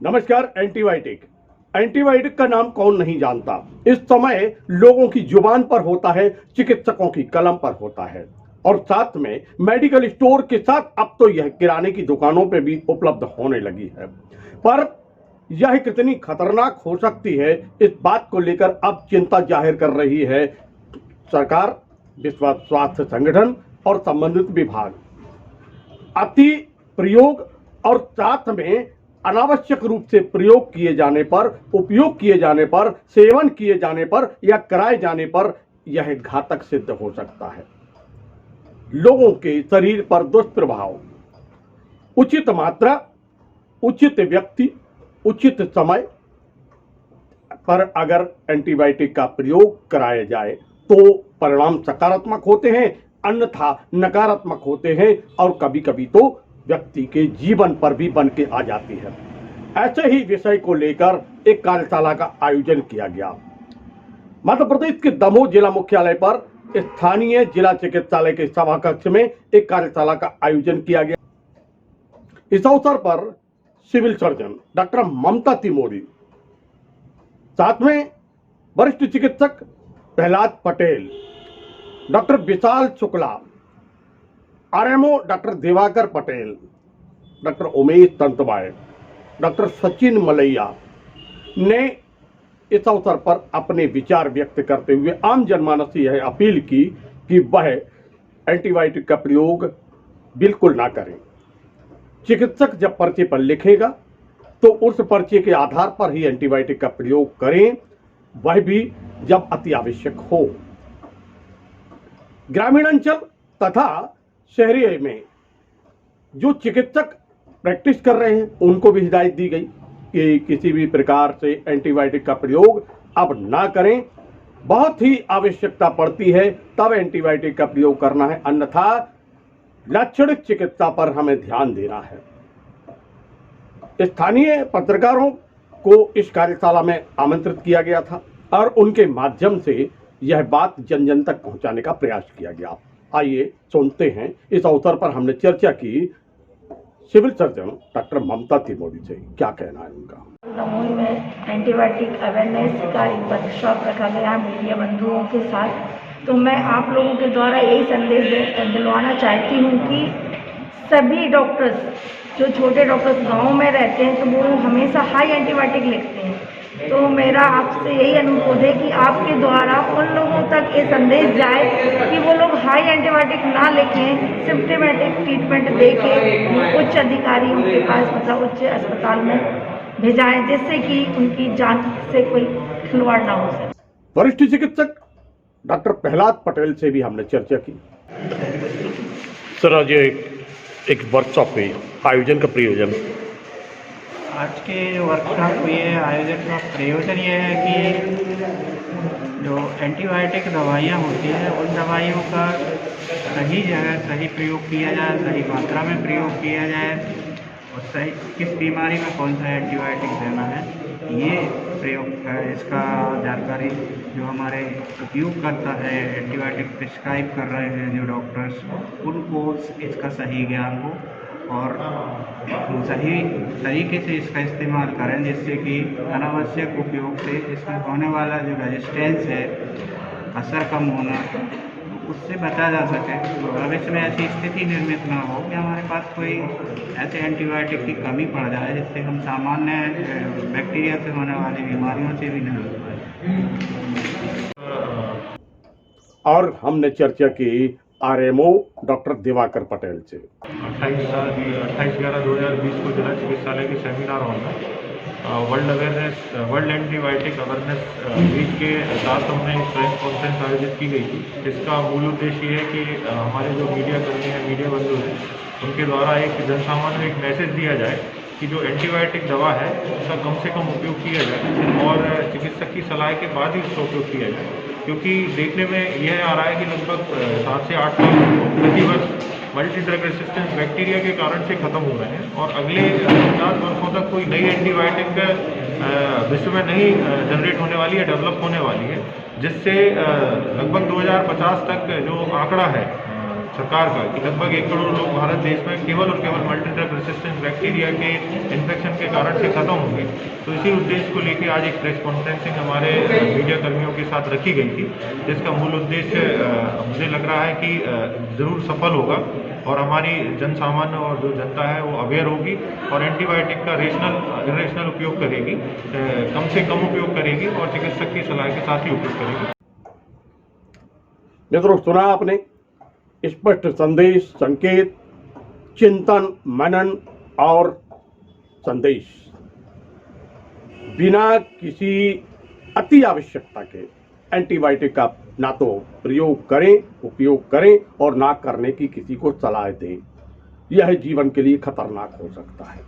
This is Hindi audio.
नमस्कार। एंटीबायोटिक एंटीबायोटिक का नाम कौन नहीं जानता। इस समय लोगों की जुबान पर होता है, चिकित्सकों की कलम पर होता है और साथ में मेडिकल स्टोर के साथ अब तो यह किराने की दुकानों पे भी उपलब्ध होने लगी है। पर यह कितनी खतरनाक हो सकती है, इस बात को लेकर अब चिंता जाहिर कर रही है सरकार, विश्व स्वास्थ्य संगठन और संबंधित विभाग। अति प्रयोग और साथ में अनावश्यक रूप से प्रयोग किए जाने पर, उपयोग किए जाने पर, सेवन किए जाने पर या कराए जाने पर यह घातक सिद्ध हो सकता है। लोगों के शरीर पर दुष्प्रभाव। उचित मात्रा, उचित व्यक्ति, उचित समय पर अगर एंटीबायोटिक का प्रयोग कराया जाए तो परिणाम सकारात्मक होते हैं, अन्यथा नकारात्मक होते हैं और कभी कभी तो व्यक्ति के जीवन पर भी बन के आ जाती है। ऐसे ही विषय को लेकर एक कार्यशाला का आयोजन किया गया। मध्य प्रदेश के दमोह जिला मुख्यालय पर स्थानीय जिला चिकित्सालय के सभा कक्ष में एक कार्यशाला का आयोजन किया गया। इस अवसर पर civil surgeon doctor Mamta Timori, साथ में वरिष्ठ चिकित्सक Prahlad Patel, doctor Vishal Shukla, RMO doctor Diwakar Patel, doctor Umesh Tantway, doctor Sachin Malaiya ने इस अवसर पर अपने विचार व्यक्त करते हुए आम जनमानस से यह अपील की कि वह एंटीबायोटिक का प्रयोग बिल्कुल ना करें। चिकित्सक जब पर्चे पर लिखेगा तो उस पर्चे के आधार पर ही एंटीबायोटिक का प्रयोग करें, वह भी जब अति आवश्यक हो। ग्रामीण अंचल तथा शहरी में जो चिकित्सक प्रैक्टिस कर रहे हैं उनको भी हिदायत दी गई कि किसी भी प्रकार से एंटीबायोटिक का प्रयोग अब ना करें। बहुत ही आवश्यकता पड़ती है तब एंटीबायोटिक का प्रयोग करना है, अन्यथा लक्षणिक चिकित्सा पर हमें ध्यान देना है। स्थानीय पत्रकारों को इस कार्यशाला में आमंत्रित किया गया था और उनके माध्यम से यह बात जन जन तक पहुंचाने का प्रयास किया गया। आइए सुनते हैं। इस अवसर पर हमने चर्चा की सिविल सर्जन डॉक्टर ममता तिमोरी से, क्या कहना है उनका। दमोह में एंटीबायोटिक अवेयरनेस का एक वर्कशॉप रखा गया मीडिया बंधुओं के साथ। तो मैं आप लोगों के द्वारा यही संदेश दिलवाना चाहती हूँ कि सभी डॉक्टर्स, जो छोटे डॉक्टर्स गाँव में रहते हैं, तो वो हमेशा हाई एंटीबायोटिक लिखते हैं। तो मेरा आपसे यही अनुरोध है कि आपके द्वारा उन लोगों तक ये संदेश जाए कि वो लोग हाई एंटीबायोटिक ना लिखें, सिम्प्टोमेटिक ट्रीटमेंट दे के उच्च अधिकारियों के पास, मतलब उच्च अस्पताल में भेजाएं, जिससे कि उनकी जान से कोई खिलवाड़ ना हो सके। वरिष्ठ चिकित्सक डॉक्टर प्रहलाद पटेल से भी हमने चर्चा की। सर, आज एक वर्कशॉप में आयोजन का प्रयोजन, आज के वर्कशॉप में आयोजन का प्रयोजन ये है कि जो एंटीबायोटिक दवाइयाँ होती हैं उन दवाइयों का सही जगह सही प्रयोग किया जाए, सही मात्रा में प्रयोग किया जाए और सही किस बीमारी में कौन सा एंटीबायोटिक देना है, ये प्रयोग है। इसका जानकारी जो हमारे उपयोग करता है, एंटीबायोटिक प्रिस्क्राइब कर रहे हैं जो डॉक्टर्स, उनको इसका सही ज्ञान हो और सही तरीके से इसका इस्तेमाल करें, जिससे कि अनावश्यक उपयोग से इसमें होने वाला जो रेजिस्टेंस है, असर कम होना, उससे बचा जा सके। भविष्य में ऐसी स्थिति निर्मित ना हो कि हमारे पास कोई ऐसे एंटीबायोटिक की कमी पड़ जाए जिससे हम सामान्य बैक्टीरिया से होने वाली बीमारियों से भी नहीं लड़ पाए। और हमने चर्चा की आरएमओ डॉक्टर दिवाकर पटेल से। 28/11/2020 को जिला चिकित्सालय के सेमिनार हॉल में वर्ल्ड एंटीबायोटिक अवेयरनेस वीक के साथ हमने एक प्रेस कॉन्फ्रेंस आयोजित की गई थी। इसका मूल उद्देश्य ये है कि हमारे जो मीडिया कर्मी हैं, मीडिया बंधु हैं, उनके द्वारा एक जनसामान्य को एक मैसेज दिया जाए कि जो एंटीबायोटिक दवा है उसका कम से कम उपयोग किया जाए और चिकित्सक की सलाह के बाद ही उसका उपयोग किया जाए। क्योंकि देखने में यह आ रहा है कि लगभग 7 से 8 लाख लोग प्रतिवर्ष मल्टी ड्रग रेसिस्टेंस बैक्टीरिया के कारण से खत्म हो रहे हैं और अगले 50 वर्षों तक कोई नई एंटीबायोटिक विश्व में नहीं जनरेट होने वाली है, डेवलप होने वाली है, जिससे लगभग 2050 तक जो आंकड़ा है सरकार का कि लगभग 1 करोड़ लोग भारत देश में केवल और केवल मल्टी ड्रग रेसिस्टेंट बैक्टीरिया के इन्फेक्शन के कारण से खत्म होंगे। तो इसी उद्देश्य को लेकर आज एक प्रेस कॉन्फ्रेंसिंग हमारे मीडिया कर्मियों के साथ रखी गई थी, जिसका मूल उद्देश्य मुझे लग रहा है कि ज़रूर सफल होगा और हमारी जन सामान्य और जो जनता है वो अवेयर होगी और एंटीबायोटिक का इरेशनल उपयोग करेगी, कम से कम उपयोग करेगी और चिकित्सक की सलाह के साथ ही उपयोग करेगी। मित्रों, सुना आपने स्पष्ट संदेश, संकेत, चिंतन, मनन और संदेश। बिना किसी अति आवश्यकता के एंटीबायोटिक का ना तो प्रयोग करें, उपयोग करें और ना करने की किसी को सलाह दें। यह जीवन के लिए खतरनाक हो सकता है।